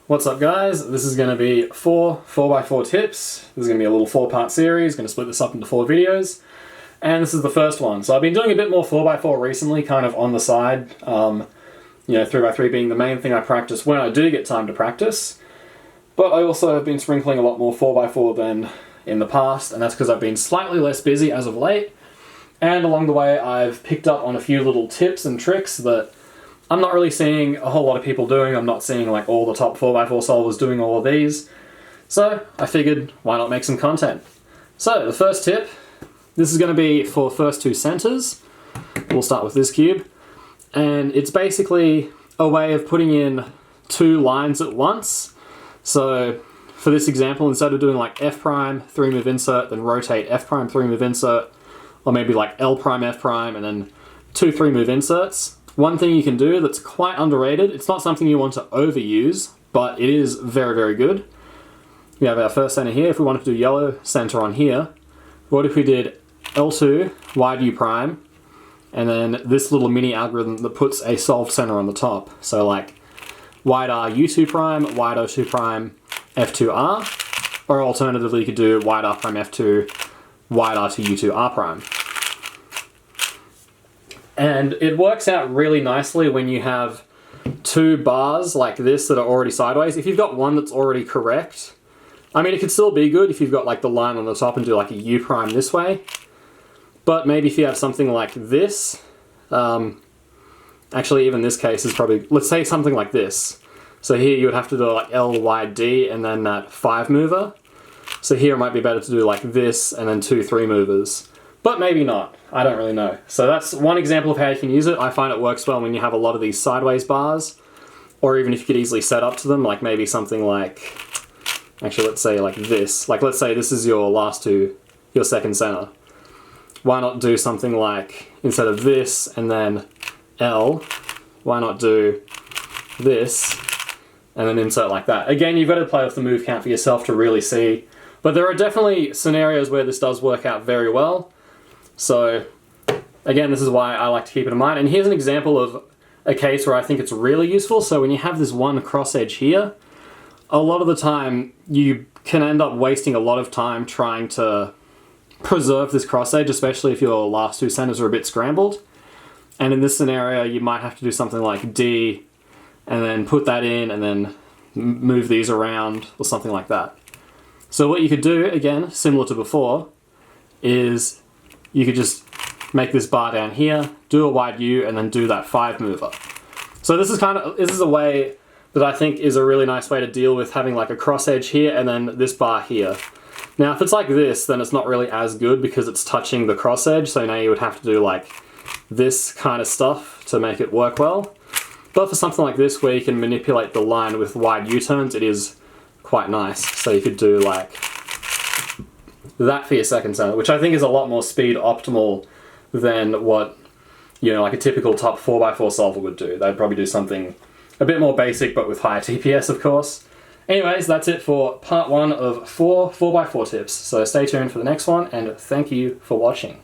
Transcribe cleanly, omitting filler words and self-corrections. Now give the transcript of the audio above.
What's up guys, this is going to be 4 4x4 tips. This is going to be a little 4-part series, going to split this up into 4 videos. And this is the first one. So I've been doing a bit more 4x4 recently, kind of on the side. 3x3 being the main thing I practice when I do get time to practice. But I also have been sprinkling a lot more 4x4 than in the past, and that's because I've been slightly less busy as of late. And along the way I've picked up on a few little tips and tricks that I'm not really seeing a whole lot of people doing. I'm not seeing like all the top 4x4 solvers doing all of these. So I figured, why not make some content? So the first tip, this is going to be for first 2 centers. We'll start with this cube. And it's basically a way of putting in 2 lines at once. So for this example, instead of doing like F prime, 3 move insert, then rotate F prime, 3 move insert, or maybe like L prime, F prime, and then 2 3 move inserts. One thing you can do that's quite underrated, it's not something you want to overuse, but it is very, very good. We have our first center here. If we wanted to do yellow center on here, what if we did L2, wide U prime, and then this little mini algorithm that puts a solved center on the top. So like wide R U2 prime, wide O2 prime, F2 R, or alternatively you could do wide R prime F2, wide R2 U2 R prime. And it works out really nicely when you have 2 bars like this that are already sideways. If you've got one that's already correct, I mean, it could still be good if you've got like the line on the top and do like a U prime this way. But maybe if you have something like this, actually even this case is probably, let's say something like this. So here you would have to do like L, Y, D and then that 5 mover. So here it might be better to do like this and then 2 3 movers. But maybe not. I don't really know. So that's one example of how you can use it. I find it works well when you have a lot of these sideways bars, or even if you could easily set up to them, like maybe something like, actually let's say like this. Like let's say this is your your second center. Why not do something like, instead of this and then L, why not do this and then insert like that? Again, you've got to play with the move count for yourself to really see. But there are definitely scenarios where this does work out very well. So, again, this is why I like to keep it in mind. And here's an example of a case where I think it's really useful. So when you have this one cross edge here, a lot of the time you can end up wasting a lot of time trying to preserve this cross edge, especially if your last 2 centers are a bit scrambled. And in this scenario, you might have to do something like D, and then put that in, and then move these around, or something like that. So what you could do, again, similar to before, is you could just make this bar down here, do a wide U, and then do that 5 mover. So this is a way that I think is a really nice way to deal with having like a cross edge here and then this bar here. Now if it's like this, then it's not really as good because it's touching the cross edge, so now you would have to do like this kind of stuff to make it work well. But for something like this where you can manipulate the line with wide U-turns, it is quite nice. So you could do like that for your second center, which I think is a lot more speed optimal than what, like a typical top 4x4 solver would do. They'd probably do something a bit more basic, but with higher TPS, of course. Anyways, that's it for part 1 of 4 4x4 tips. So stay tuned for the next one, and thank you for watching.